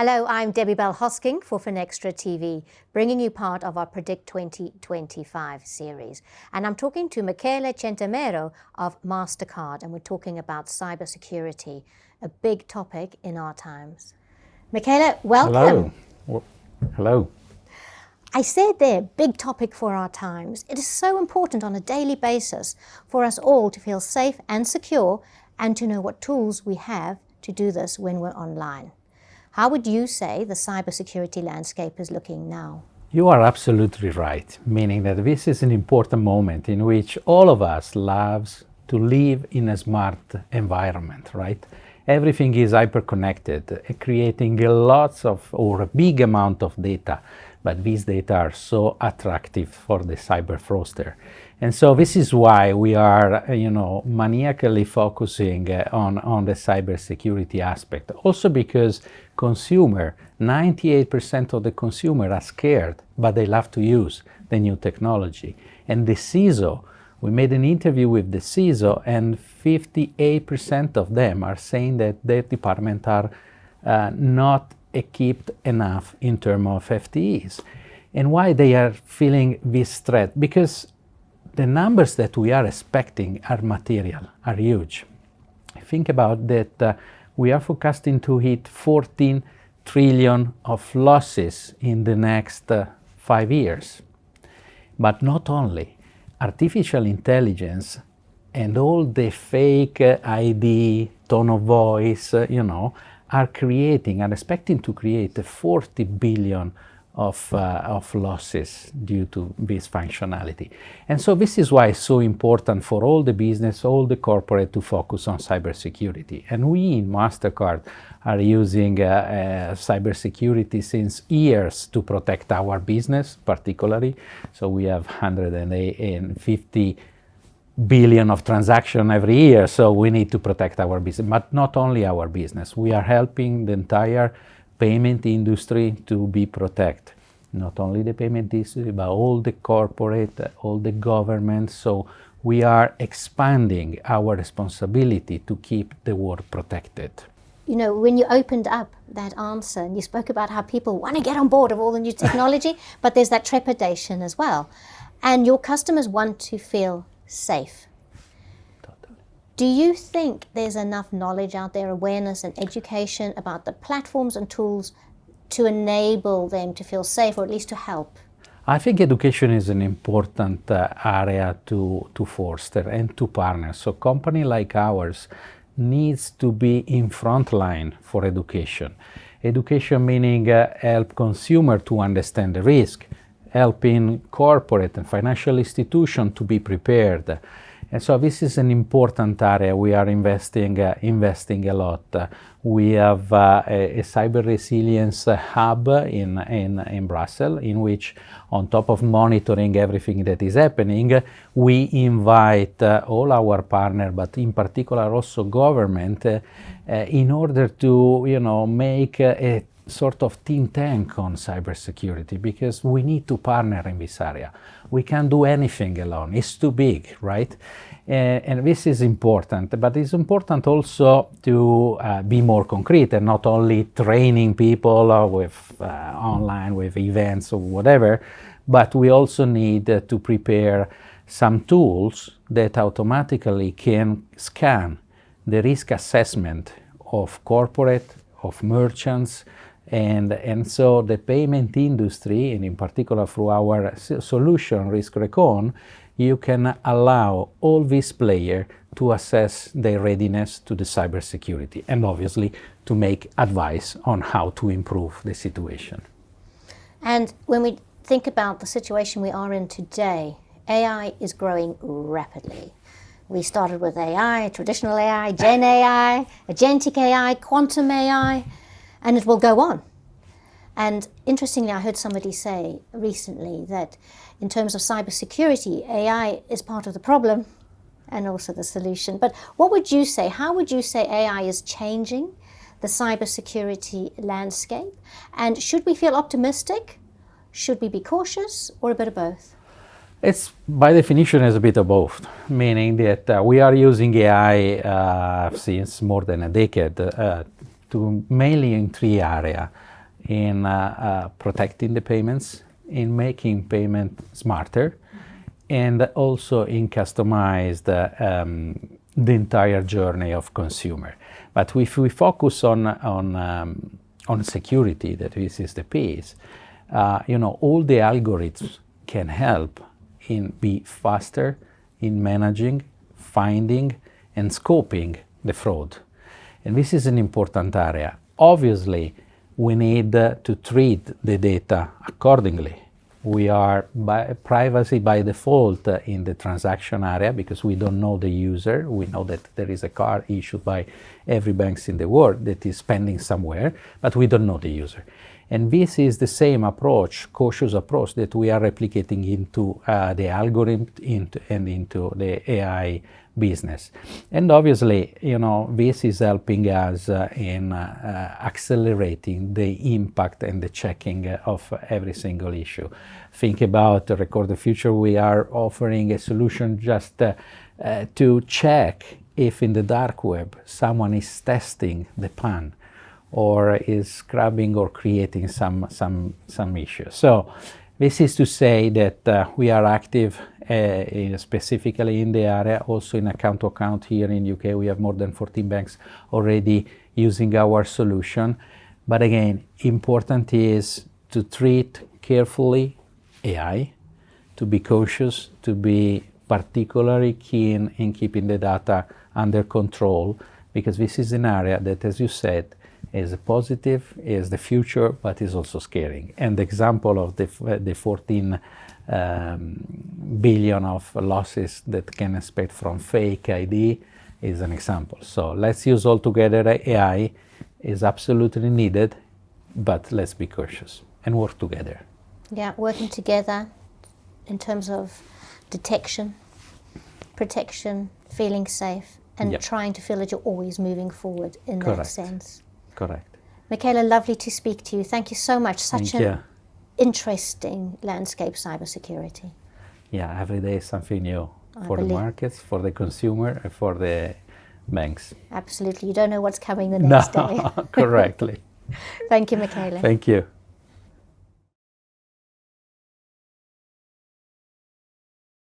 Hello, I'm Debbie Bell-Hosking for Finextra TV, bringing you part of our Predict 2025 series. And I'm talking to Michele Centemero of MasterCard, and we're talking about cybersecurity, a big topic in our times. Michele, welcome. Hello. Hello. I said there, big topic for our times. It is so important on a daily basis for us all to feel safe and secure and to know what tools we have to do this when we're online. How would you say the cybersecurity landscape is looking now? You are absolutely right, meaning that this is an important moment in which all of us loves to live in a smart environment, right? Everything is hyper-connected, creating lots of or a big amount of data, but these data are so attractive for the cyber fraudster. And so this is why we are, maniacally focusing on the cybersecurity aspect. Also because 98% of the consumer are scared, but they love to use the new technology. And the CISO, we made an interview with the CISO, and 58% of them are saying that their department are not equipped enough in terms of FTEs. And why they are feeling this threat? Because the numbers that we are expecting are material, are huge. Think about that we are forecasting to hit 14 trillion of losses in the next 5 years. But not only, artificial intelligence and all the fake ID, tone of voice, are expecting to create 40 billion of losses due to this functionality. And so this is why it's so important for all the business, all the corporate to focus on cybersecurity. And we in MasterCard are using cybersecurity since years to protect our business, particularly. So we have 150 billion of transactions every year, so we need to protect our business. But not only our business, we are helping the entire payment industry to be protected. Not only the payment industry, but all the corporate, all the government. So we are expanding our responsibility to keep the world protected. You know, when you opened up that answer and you spoke about how people want to get on board of all the new technology, but there's that trepidation as well. And your customers want to feel safe. Do you think there's enough knowledge out there, awareness and education about the platforms and tools to enable them to feel safe, or at least to help? I think education is an important area to foster and to partner. So a company like ours needs to be in front line for education. Education meaning help consumer to understand the risk, helping corporate and financial institutions to be prepared. And so this is an important area. We are investing a lot. We have a cyber resilience hub in Brussels, in which, on top of monitoring everything that is happening, we invite all our partners, but in particular also government, in order to make a sort of think tank on cybersecurity, because we need to partner in this area. We can't do anything alone. It's too big, right? And this is important, but it's important also to be more concrete and not only training people with online, with events or whatever, but we also need to prepare some tools that automatically can scan the risk assessment of corporate, of merchants, and so the payment industry, and in particular through our solution Risk Recon, you can allow all these players to assess their readiness to the cybersecurity and obviously to make advice on how to improve the situation. And when we think about the situation we are in today, AI is growing rapidly. We started with AI, traditional AI, Gen AI, agentic AI, quantum AI, and it will go on. And interestingly, I heard somebody say recently that in terms of cybersecurity, AI is part of the problem and also the solution. But what would you say? How would you say AI is changing the cybersecurity landscape? And should we feel optimistic? Should we be cautious, or a bit of both? It's by definition is a bit of both, meaning that we are using AI since more than a decade to mainly in three areas. in protecting the payments, in making payment smarter, and also in customize the entire journey of consumer. But if we focus on security, that this is the piece, all the algorithms can help in be faster in managing, finding, and scoping the fraud. And this is an important area. Obviously, we need to treat the data accordingly. We are privacy by default in the transaction area because we don't know the user. We know that there is a card issued by every bank in the world that is pending somewhere, but we don't know the user. And this is the same approach, cautious approach, that we are replicating into the algorithm into the AI business. And obviously, this is helping us in accelerating the impact and the checking of every single issue. Think about Record the Future. We are offering a solution just to check if in the dark web someone is testing the PAN or is scrubbing or creating some issues. So this is to say that we are active specifically in the area, also in account to account here in UK. We have more than 14 banks already using our solution. But again, important is to treat carefully AI, to be cautious, to be particularly keen in keeping the data under control, because this is an area that, as you said, is positive, is the future, but is also scaring. And the example of the 14 billion of losses that can expect from fake ID is an example. So let's use all together. AI is absolutely needed, but let's be cautious and work together. Yeah, working together in terms of detection, protection, feeling safe, and trying to feel that you're always moving forward in that sense. Correct. Michele, lovely to speak to you. Thank you so much. Such an interesting landscape, cybersecurity. Yeah, every day is something new for the markets, for the consumer, and for the banks. Absolutely. You don't know what's coming the next day. Correctly. Thank you, Michele. Thank you.